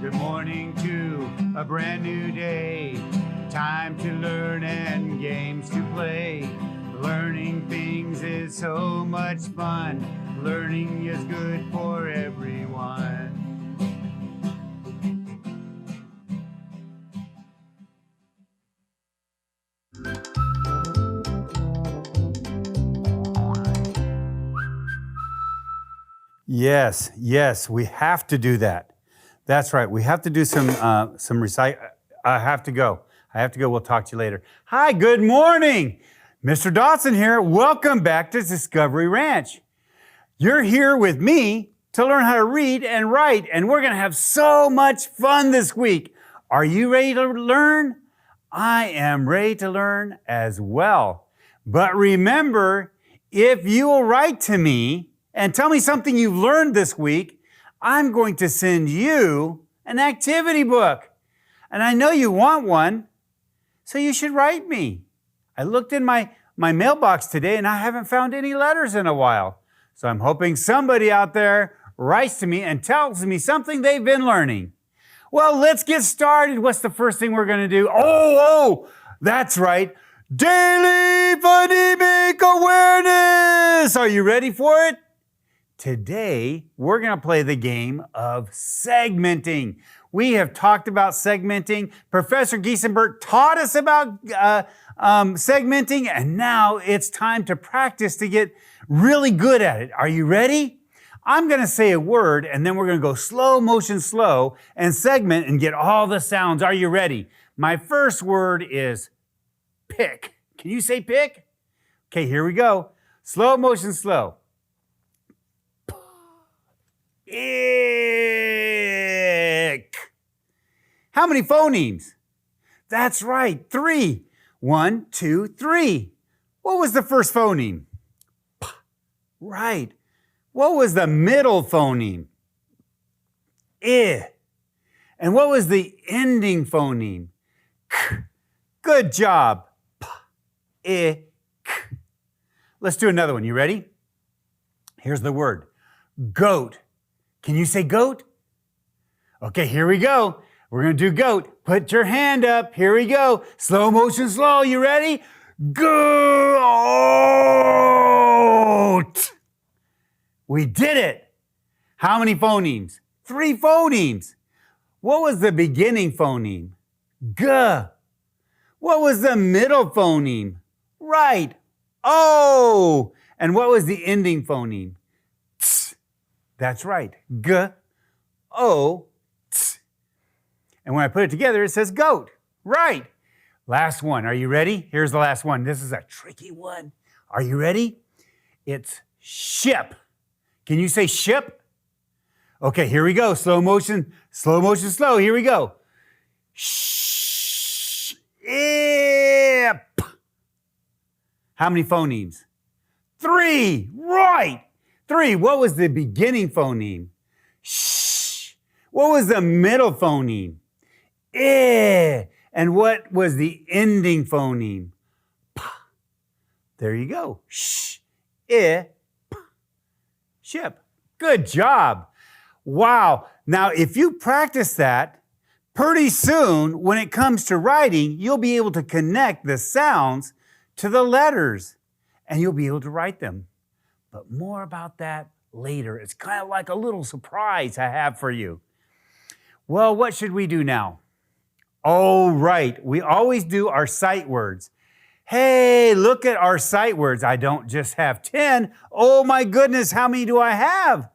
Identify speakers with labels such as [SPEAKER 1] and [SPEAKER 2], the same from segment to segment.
[SPEAKER 1] Good morning to a brand new day. Time to learn and games to play. Learning things is so much fun. Learning is good for everyone. Yes, we have to do that. That's right. We have to do some recite. I have to go. We'll talk to you later. Hi, good morning. Mr. Dodson here. Welcome back to Discovery Ranch. You're here with me to learn how to read and write, and we're going to have so much fun this week. Are you ready to learn? I am ready to learn as well. But remember, if you will write to me and tell me something you've learned this week, I'm going to send you an activity book. And I know you want one, so you should write me. I looked in my mailbox today and I haven't found any letters in a while. So I'm hoping somebody out there writes to me and tells me something they've been learning. Well, let's get started. What's the first thing we're going to do? Oh, that's right. Daily phonemic awareness. Are you ready for it? Today, we're going to play the game of segmenting. We have talked about segmenting. Professor Giesenberg taught us about segmenting, and now it's time to practice to get really good at it. Are you ready? I'm going to say a word, and then we're going to go slow motion slow and segment and get all the sounds. Are you ready? My first word is pick. Can you say pick? Okay, here we go. Slow motion slow. Ick. How many phonemes? That's right, 3. 1, 2, 3. What was the first phoneme? P. Right. What was the middle phoneme? I. And what was the ending phoneme? K. Good job. P. I. K. Let's do another one. You ready? Here's the word. Goat. Can you say goat? Okay, here we go. We're going to do goat. Put your hand up. Here we go. Slow motion slow. You ready? Goat. We did it. How many phonemes? 3 phonemes. What was the beginning phoneme? G. What was the middle phoneme? Right. O. And what was the ending phoneme? T. That's right. G. O. T. And when I put it together, it says goat. Right. Last one. Are you ready? Here's the last one. This is a tricky one. Are you ready? It's ship. Can you say ship? Okay, here we go. Slow motion, slow. Here we go. Ship. How many phonemes? 3. Right. 3. What was the beginning phoneme? Shh. What was the middle phoneme? Eh. And what was the ending phoneme? P. There you go. Shh. Eh. P. Ship. Good job. Wow. Now, if you practice that, pretty soon, when it comes to writing, you'll be able to connect the sounds to the letters, and you'll be able to write them. But more about that later. It's kind of like a little surprise I have for you. Well, what should we do now? Oh, right. We always do our sight words. Hey, look at our sight words. I don't just have 10. Oh my goodness, how many do I have?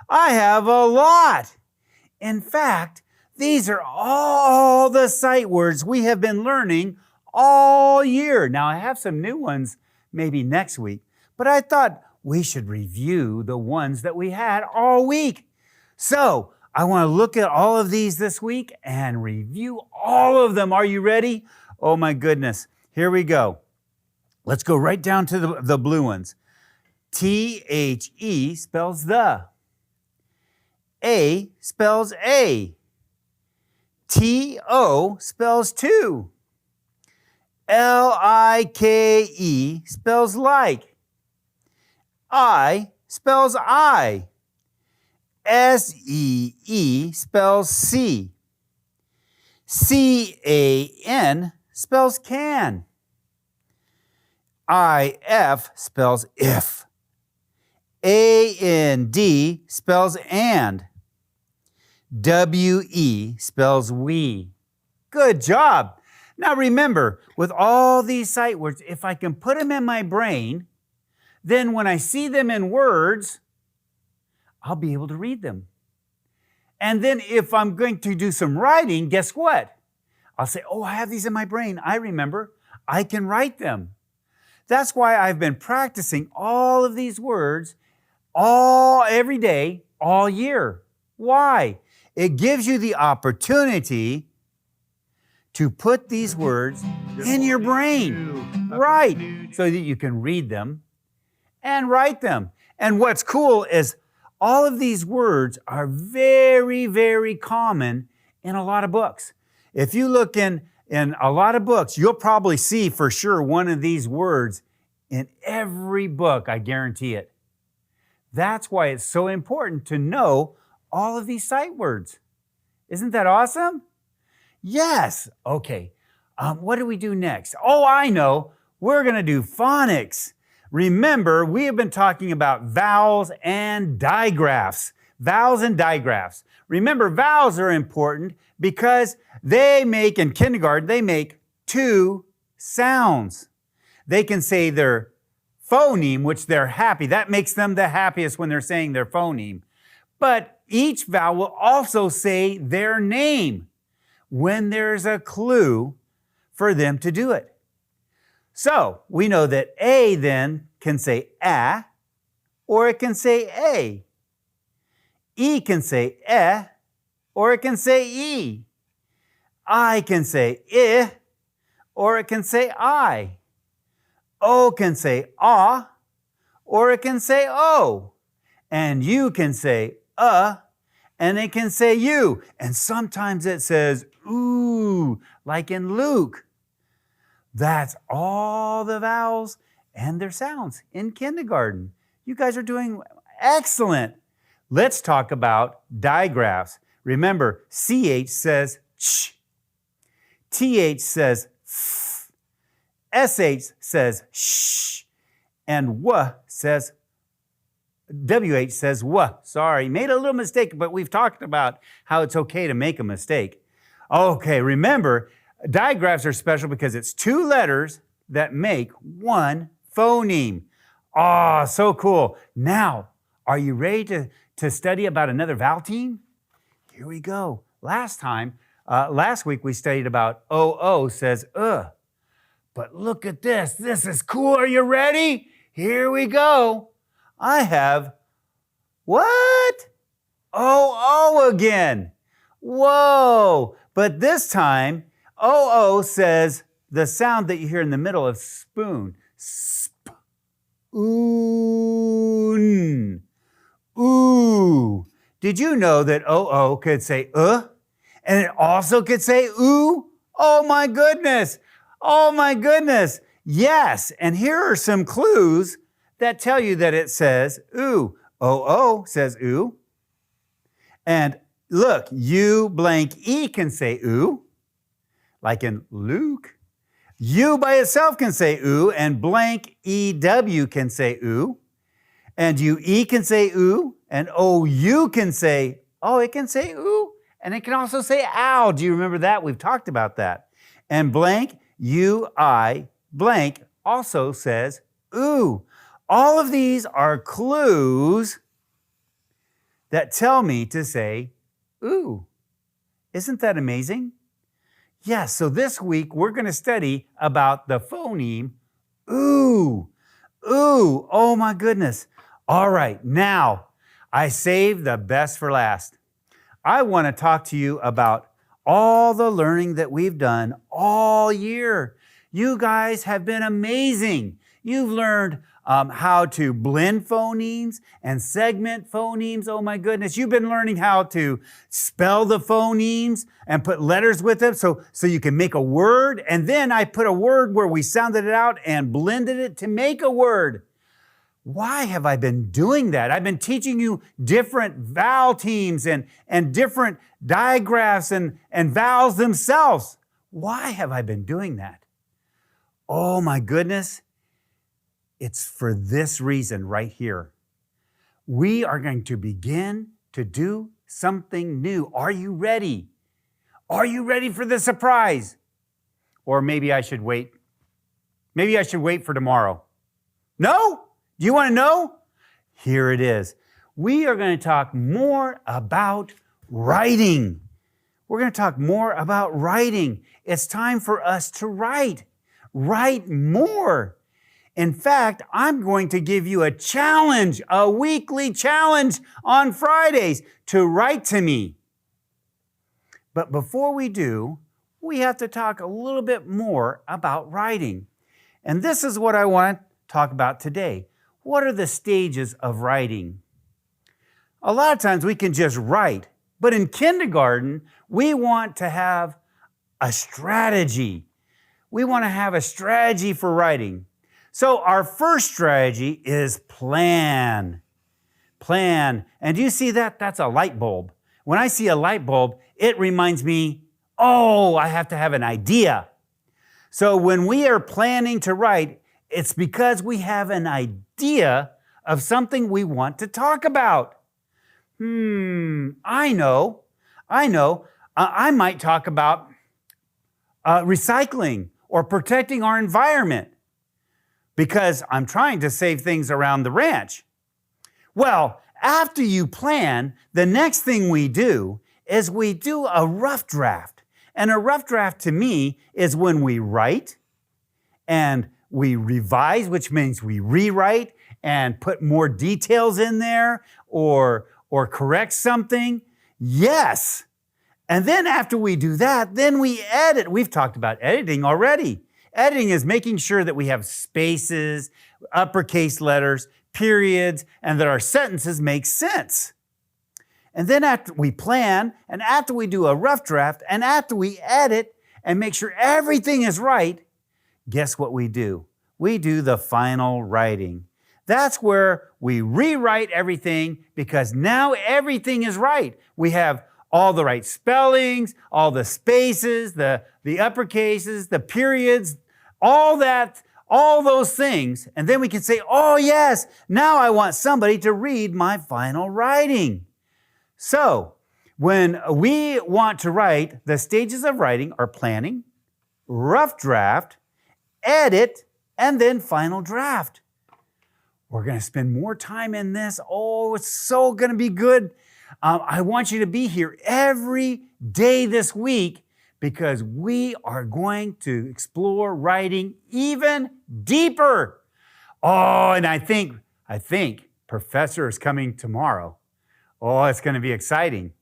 [SPEAKER 1] I have a lot. In fact, these are all the sight words we have been learning all year. Now, I have some new ones maybe next week, but I thought we should review the ones that we had all week. So I want to look at all of these this week and review all of them. Are you ready? Oh my goodness. Here we go. Let's go right down to the blue ones. T-H-E spells the. A spells a. T-O spells to. L-I-K-E spells like. I spells I. S-E-E spells see. C-A-N spells can. I-F spells if. A-N-D spells and. W-E spells we. Good job. Now remember, with all these sight words, if I can put them in my brain, then when I see them in words, I'll be able to read them. And then if I'm going to do some writing, guess what? I'll say, oh, I have these in my brain. I remember. I can write them. That's why I've been practicing all of these words every day, all year. Why? It gives you the opportunity to put these words in your brain, right, so that you can read them and write them. And what's cool is all of these words are very, very common in a lot of books. If you look in a lot of books, you'll probably see for sure one of these words in every book, I guarantee it. That's why it's so important to know all of these sight words. Isn't that awesome? Yes. Okay. What do we do next? Oh, I know. We're going to do phonics. Remember, we have been talking about vowels and digraphs. Vowels and digraphs. Remember, vowels are important because they make, in kindergarten, they make two sounds. They can say their phoneme, which they're happy. That makes them the happiest when they're saying their phoneme. But each vowel will also say their name when there's a clue for them to do it. So we know that A then can say a, or it can say a. E can say eh, or it can say e. I can say I, or it can say I. O can say ah, or it can say o. And U can say and it can say you. And sometimes it says ooh, like in Luke. That's all the vowels and their sounds in kindergarten. You guys are doing excellent. Let's talk about digraphs. Remember, CH says ch, TH says f, SH says sh, and WH says WH says w. Sorry, made a little mistake, but we've talked about how it's okay to make a mistake. Okay, remember, digraphs are special because it's two letters that make one phoneme. Ah, so cool. Now, are you ready to study about another vowel team? Here we go. Last week we studied about OO says But look at this. This is cool. Are you ready? Here we go. I have what? OO again. Whoa. But this time, OO says the sound that you hear in the middle of spoon. Spoon. Ooh. Did you know that OO could say and it also could say ooh? Oh my goodness. Oh my goodness. Yes. And here are some clues that tell you that it says ooh. OO says ooh. And look, U blank E can say ooh, like in Luke. U by itself can say ooh, and blank EW can say ooh. And UE can say ooh, and OU can say, it can say ooh, and it can also say ow. Do you remember that? We've talked about that. And blank UI blank also says ooh. All of these are clues that tell me to say ooh. Isn't that amazing? Yes, so this week we're going to study about the phoneme ooh. Ooh, oh my goodness. All right, now I saved the best for last. I want to talk to you about all the learning that we've done all year. You guys have been amazing. You've learned how to blend phonemes and segment phonemes. Oh my goodness. You've been learning how to spell the phonemes and put letters with them so you can make a word. And then I put a word where we sounded it out and blended it to make a word. why have I been doing that? I've been teaching you different vowel teams and different digraphs and vowels themselves. Why have I been doing that? Oh my goodness. It's for this reason right here. We are going to begin to do something new. Are you ready? Are you ready for the surprise? Or maybe I should wait. Maybe I should wait for tomorrow. No? Do you want to know? Here it is. We are going to talk more about writing. We're going to talk more about writing. It's time for us to write. Write more. In fact, I'm going to give you a challenge, a weekly challenge on Fridays to write to me. But before we do, we have to talk a little bit more about writing. And this is what I want to talk about today. What are the stages of writing? A lot of times we can just write, but in kindergarten, we want to have a strategy. We want to have a strategy for writing. So our first strategy is plan. Plan. And do you see that? That's a light bulb. When I see a light bulb, it reminds me, oh, I have to have an idea. So when we are planning to write, it's because we have an idea of something we want to talk about. I know. I might talk about recycling or protecting our environment because I'm trying to save things around the ranch. Well, after you plan, the next thing we do is we do a rough draft. And a rough draft to me is when we write and we revise, which means we rewrite and put more details in there or correct something. Yes. And then after we do that, then we edit. We've talked about editing already. Editing is making sure that we have spaces, uppercase letters, periods, and that our sentences make sense. And then after we plan, and after we do a rough draft, and after we edit and make sure everything is right, guess what we do? We do the final writing. That's where we rewrite everything because now everything is right. We have all the right spellings, all the spaces, the uppercases, the periods, all that, all those things. And then we can say, oh yes, now I want somebody to read my final writing. So when we want to write, the stages of writing are planning, rough draft, edit, and then final draft. We're going to spend more time in this. Oh, it's so going to be good. I want you to be here every day this week because we are going to explore writing even deeper. Oh, and I think Professor is coming tomorrow. Oh, it's going to be exciting.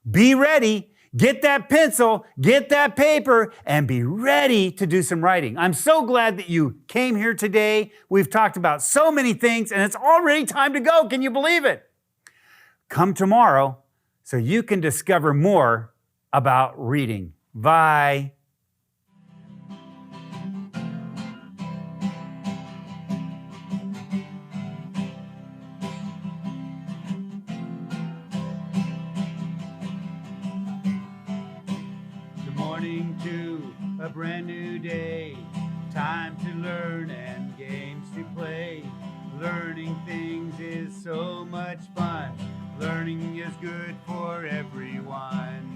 [SPEAKER 1] Be ready. Get that pencil, get that paper, and be ready to do some writing. I'm so glad that you came here today. We've talked about so many things, and it's already time to go. Can you believe it? Come tomorrow so you can discover more about reading. Bye. To a brand new day, time to learn and games to play. Learning things is so much fun. Learning is good for everyone.